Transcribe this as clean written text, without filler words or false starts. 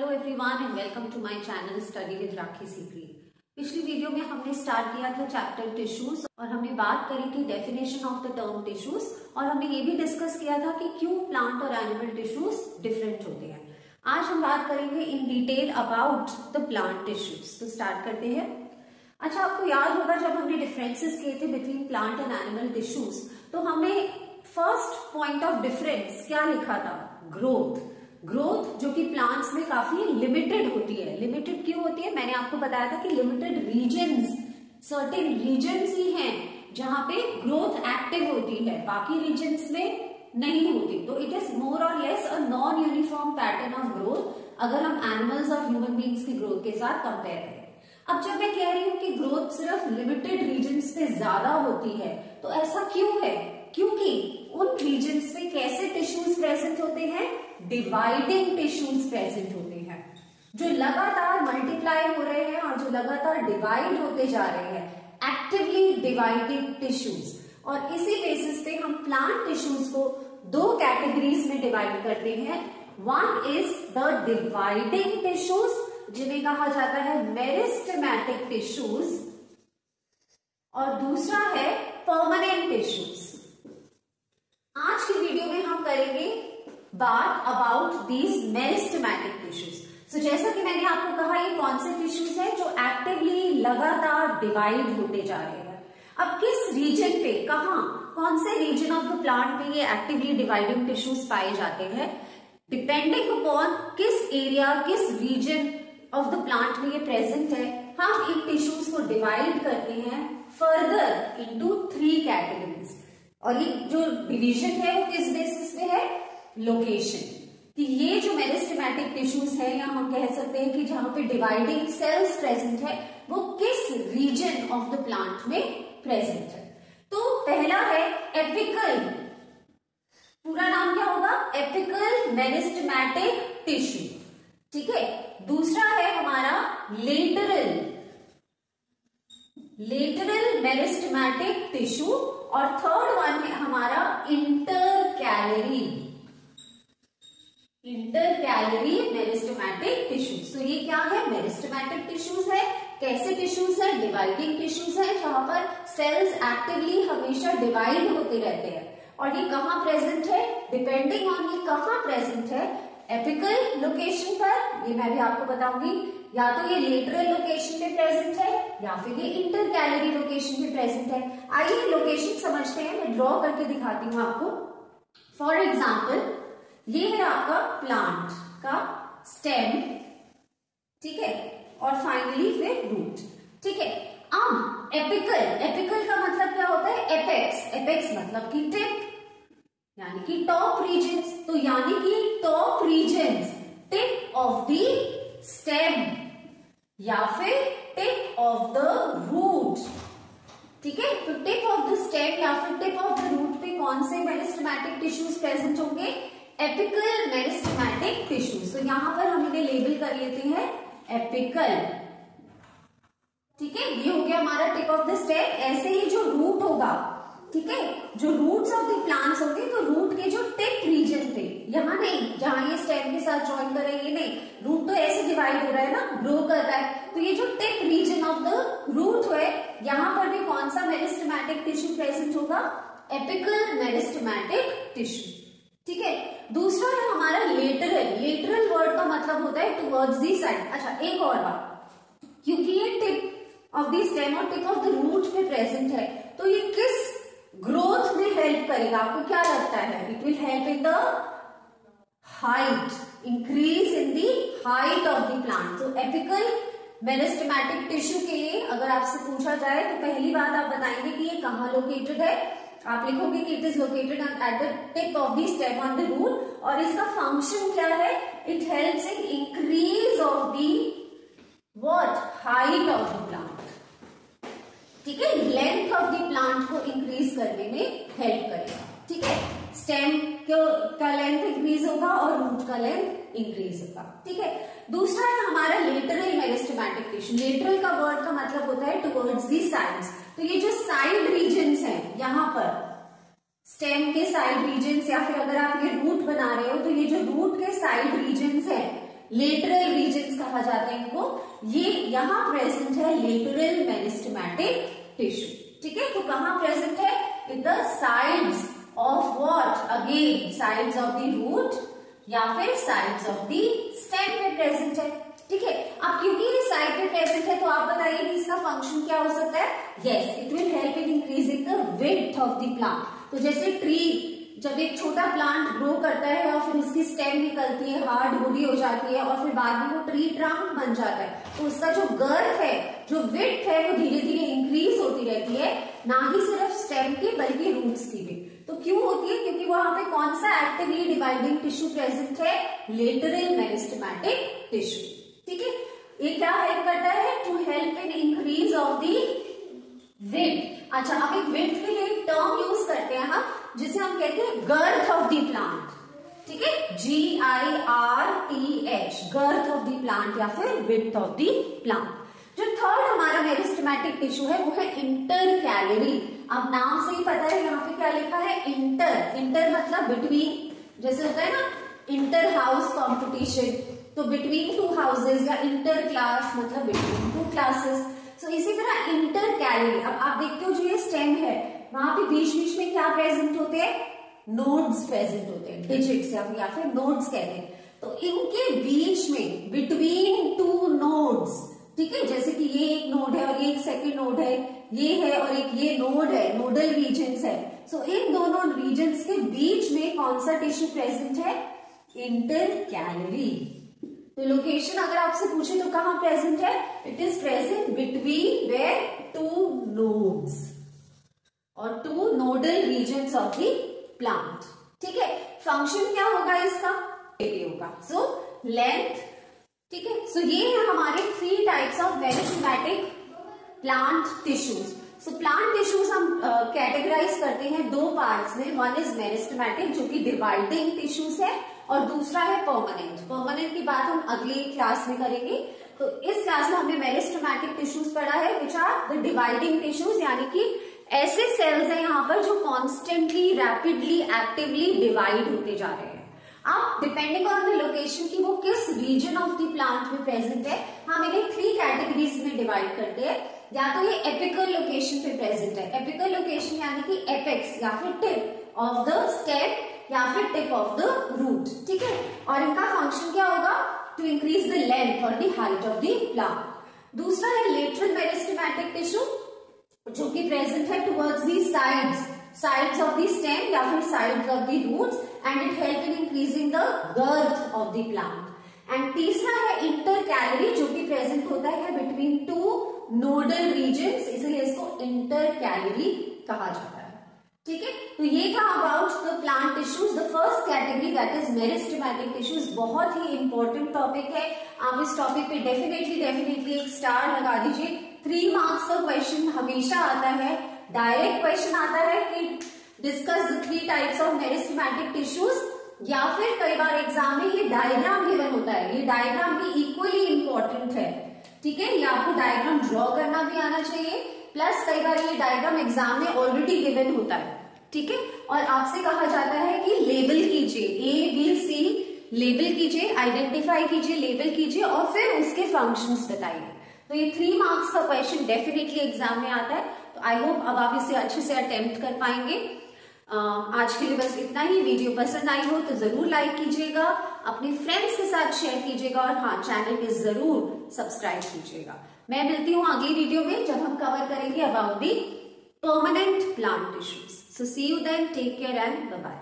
Hello everyone and welcome to my channel study with Rakhi Sikri. पिछली video में हमने start किया था चैप्टर टिश्यूज और हमने बात करी थी definition of the term tissues और हमने ये भी डिस्कस किया था कि क्यों प्लांट और एनिमल टिश्यूज डिफरेंट होते हैं। आज हम बात करेंगे in detail about the plant tissues. तो स्टार्ट करते हैं। अच्छा, आपको याद होगा जब हमने डिफरेंसेस किए थे between plant and animal tissues तो हमने फर्स्ट पॉइंट ऑफ डिफरेंस क्या लिखा था? ग्रोथ जो कि प्लांट्स में काफी लिमिटेड होती है। लिमिटेड क्यों होती है? मैंने आपको बताया था कि लिमिटेड रीजन्स, सर्टेन रीजन्स ही हैं जहां पे ग्रोथ एक्टिव होती है, बाकी रीजन्स में नहीं होती। तो इट इज मोर और less a non uniform pattern of growth अगर हम एनिमल्स और ह्यूमन बींग्स की ग्रोथ के साथ कंपेयर करें। अब जब मैं कह रही हूं कि ग्रोथ सिर्फ लिमिटेड रीजन्स पे ज्यादा होती है तो ऐसा क्यों है? क्योंकि उन रीजन्स में कैसे टिश्यूज प्रेजेंट होते हैं? डिवाइडिंग टिश्यूज प्रेजेंट होते हैं जो लगातार मल्टीप्लाई हो रहे हैं और जो लगातार डिवाइड होते जा रहे हैं, एक्टिवली डिवाइडिंग टिश्यूज। और इसी बेसिस पे हम प्लांट टिश्यूज को दो कैटेगरीज में डिवाइड करते हैं। One is the dividing tissues जिन्हें कहा जाता है मेरिस्टेमेटिक टिश्यूज और दूसरा है परमानेंट टिश्यूज। आज की वीडियो में हम करेंगे बात अबाउट दीज मेरिस्टेमेटिक टिश्यूज। सो जैसा कि मैंने आपको कहा, ये कौन से टिश्यूज हैं जो एक्टिवली लगातार डिवाइड होते जा रहे हैं। अब किस रीजन पे, कहां, कौन से रीजन ऑफ द प्लांट में ये एक्टिवली डिवाइडिंग टिश्यूज पाए जाते हैं, डिपेंडिंग अपॉन किस एरिया, किस रीजन ऑफ द प्लांट में ये प्रेजेंट है, हम इन टिश्यूज को डिवाइड करते हैं फर्दर इनटू 3 कैटेगरीज। और ये जो डिवीजन है वो किस बेसिस पे है? लोकेशन। कि ये जो मेरिस्टेमेटिक टिश्यूज है या हम कह सकते हैं कि जहां पे डिवाइडिंग सेल्स प्रेजेंट है वो किस रीजन ऑफ द प्लांट में प्रेजेंट है। तो पहला है एपिकल, पूरा नाम क्या होगा? Apical meristematic tissue. ठीक है। दूसरा है हमारा लेटरल मेरिस्टेमेटिक टिश्यू और थर्ड वन है हमारा इंटरकैलरी मेरिस्टेमेटिक टिश्यूज। तो ये क्या है? मेरिस्टेमेटिक टिश्यूज है। कैसे टिश्यूज है? डिवाइडिंग टिश्यूज है जहां पर सेल्स एक्टिवली हमेशा डिवाइड होते रहते हैं। और ये कहां प्रेजेंट है? डिपेंडिंग ऑन ये कहां प्रेजेंट है, एपिकल लोकेशन पर, ये मैं भी आपको बताऊंगी, या तो ये लेटरल लोकेशन पे प्रेजेंट है या फिर ये इंटरकैलरी लोकेशन पे प्रेजेंट है। आइए लोकेशन समझते हैं, मैं ड्रॉ करके दिखाती हूं आपको। फॉर एग्जाम्पल, ये है आपका प्लांट का स्टेम, ठीक है, और फाइनली फिर रूट। ठीक है। अब एपिकल का मतलब क्या होता है? एपेक्स मतलब कि टिप, यानी कि टॉप रीजन्स। तो यानी कि top regions, tip of the stem या फिर टिप ऑफ द रूट। ठीक है। तो टिप ऑफ द स्टेम या फिर टिप ऑफ द रूट पे कौन से मेरिस्टेमेटिक टिश्यूज प्रेजेंट होंगे? Apical meristematic tissues. तो यहां पर हम इन्हें लेबल कर लेते हैं एपिकल। ठीक है। ये हो गया हमारा टिप ऑफ द स्टेम। ऐसे ही जो रूट होगा, ठीक है, जो रूट्स ऑफ द प्लांट्स होंगे, तो रूट के जो टिप रीजन पे, यहां नहीं जहां ये स्टेम के साथ ज्वाइन कर रहे हैं, ये नहीं, रूट तो ऐसे डिवाइड हो रहा है ना, ग्रो कर रहा है। तो ये जो tip region of the root है, यहां पर भी कौन सा मेरिस्टेमेटिक टिश्यू प्रेजेंट होगा? Apical meristematic tissue. ठीक है। दूसरा है हमारा लेटरल वर्ड का मतलब होता है टुवर्ड्स दी साइड। अच्छा, एक और बात, क्योंकि ये टिप ऑफ द स्टेम और टिप ऑफ द रूट पे प्रेजेंट है तो ये किस ग्रोथ में हेल्प करेगा? आपको क्या लगता है? It will help in the height, increase in the height of the plant. तो एपिकल मेरिस्टेमेटिक टिश्यू के लिए अगर आपसे पूछा जाए तो पहली बात आप बताएंगे कि ये कहां लोकेटेड है। आप लिखोगे कि it is located at the tip of the stem on the root. और इसका फंक्शन क्या है? It helps in increase of the what? Height of the plant. ठीक है। लेंथ ऑफ द प्लांट को इंक्रीज करने में हेल्प करेगा। ठीक है। स्टेम का लेंथ इंक्रीज होगा और रूट का लेंथ इंक्रीज होगा। ठीक है। दूसरा है हमारा लेटरल मेरिस्टेमेटिक टिश्यू। लेटरल का वर्ड का मतलब होता है टुवर्ड्स दी साइड्स। तो ये जो साइड रीजन्स हैं, यहां पर स्टेम के साइड रीजन्स, या फिर अगर आप ये रूट बना रहे हो तो ये जो रूट के साइड रीजन्स हैं, लेटरल रीजन्स कहा जाता है इनको, ये यहाँ प्रेजेंट है लेटरल मेरिस्टेमेटिक टिश्यू। ठीक है, तो कहाँ प्रेजेंट है? In the sides of what? Again sides of the root या फिर साइड्स ऑफ द स्टेम में प्रेजेंट है। ठीक है, अब क्योंकि ये साइड में प्रेजेंट है तो आप बताइए कि इसका फंक्शन क्या हो सकता है? Yes, it will help in increasing the width of the plant. तो जैसे ट्री जब एक छोटा प्लांट ग्रो करता है और फिर उसकी स्टेम निकलती है, हार्ड बॉडी हो जाती है और फिर बाद में वो ट्री ट्रंक बन जाता है, तो उसका जो गर्थ है, जो विड्थ है, वो धीरे धीरे इंक्रीज होती रहती है, ना ही सिर्फ स्टेम की बल्कि रूट्स की भी। तो क्यों होती है? क्योंकि वहां पे कौन सा एक्टिवली डिवाइडिंग टिश्यू प्रेजेंट है? Lateral meristematic tissue. ठीक है, ये क्या हेल्प करता है? To help in increase of the width. अच्छा, अब एक विड्थ के लिए टर्म यूज करते हैं हम, जिसे हम कहते हैं गर्थ ऑफ द प्लांट। ठीक है, GIRTH, girth of the plant या फिर विड्थ ऑफ द प्लांट। जो थर्ड हमारा मेरिस्टेमेटिक टिश्यू है वो है इंटरकैलरी। अब नाम से ही पता है यहाँ पे क्या लिखा है? इंटर। इंटर मतलब बिटवीन, जैसे होता है ना इंटर हाउस कॉम्पिटिशन, तो बिटवीन टू हाउसेज, या इंटर क्लास मतलब बिटवीन टू क्लासेस। सो इसी तरह इंटर कैलरी। अब आप देखते हो जो ये स्टेम है वहां पे बीच बीच में क्या प्रेजेंट होते हैं? नोड्स प्रेजेंट होते हैं, डिजिट्स या फिर नोड्स कहते हैं। तो इनके बीच में बिटवीन टू नोड्स, ठीक है, जैसे कि ये एक नोड है और ये एक सेकेंड नोड है, ये है और एक ये नोड है, नोडल रीजन्स है। सो इन दोनों रीजन्स के बीच में कौन सा टिश्यू प्रेजेंट है? इंटरकैलरी। तो लोकेशन अगर आपसे पूछे तो कहां प्रेजेंट है? It is present between where? Two nodes और two nodal regions of the plant. ठीक है, फंक्शन क्या होगा इसका? ये होगा सो लेंथ। ठीक है, सो ये है हमारे 3 types of meristematic plant tissues. So plant tissues हम कैटेगराइज करते हैं 2 पार्ट्स में। वन इज मेरिस्टेमेटिक जो कि डिवाइडिंग टिश्यूज है, और दूसरा है परमानेंट। परमानेंट की बात हम अगली क्लास में करेंगे। तो इस क्लास में हमने मेरिस्टेमेटिक टिश्यूज पढ़ा है which are the dividing tissues, यानी कि ऐसे सेल्स हैं यहाँ पर जो कॉन्स्टेंटली, रैपिडली, एक्टिवली डिवाइड होते जा रहे हैं। अब डिपेंडिंग ऑन द लोकेशन की वो किस रीजन ऑफ द प्लांट में प्रेजेंट है, हम इन्हें 3 कैटेगरीज में डिवाइड करते हैं। या तो ये एपिकल लोकेशन पे प्रेजेंट है। एपिकल लोकेशन यानी कि एपेक्स या फिर टिप ऑफ द स्टेम या फिर टिप ऑफ द रूट। ठीक है, और इनका फंक्शन क्या होगा? टू इंक्रीज द लेंथ और the height of the plant. दूसरा है लेटरल मेरिस्टेमेटिक टिश्यू जो कि प्रेजेंट है towards the sides of the stem या फिर sides of the roots, and it help in increasing the girth of the plant. And तीसरा है इंटरकैलरी जो कि प्रेजेंट होता है बिटवीन 2 नोडल रीजन्स, इसलिए इसको इंटरकैलरी कहा जाता है। ठीक है, तो ये था about the plant tissues. The first category that is meristematic tissues. बहुत ही इंपॉर्टेंट टॉपिक है, आप इस टॉपिक पे डेफिनेटली एक स्टार लगा दीजिए। 3 मार्क्स का क्वेश्चन हमेशा आता है। डायरेक्ट क्वेश्चन आता है कि discuss the 3 types of meristematic tissues, या फिर कई बार एग्जाम में ये डायग्राम गिवन होता है। ये डायग्राम भी इक्वली इंपॉर्टेंट है। ठीक है, ये आपको डायग्राम ड्रॉ करना भी आना चाहिए, प्लस कई बार ये डायग्राम एग्जाम में ऑलरेडी गिवन होता है। ठीक है, और आपसे कहा जाता है कि लेबल कीजिए, ABC लेबल कीजिए, आइडेंटिफाई कीजिए, लेबल कीजिए और फिर उसके फंक्शंस बताइए। तो ये 3 मार्क्स का क्वेश्चन डेफिनेटली एग्जाम में आता है। तो आई होप अब आप इसे अच्छे से अटेम्प्ट कर पाएंगे। आज के लिए बस इतना ही। वीडियो पसंद आई हो तो जरूर लाइक कीजिएगा, अपने फ्रेंड्स के साथ शेयर कीजिएगा, और हाँ, चैनल पे जरूर सब्सक्राइब कीजिएगा। मैं मिलती हूँ अगली वीडियो में जब हम कवर करेंगे about the permanent plant tissues. So see you then. Take care and bye-bye.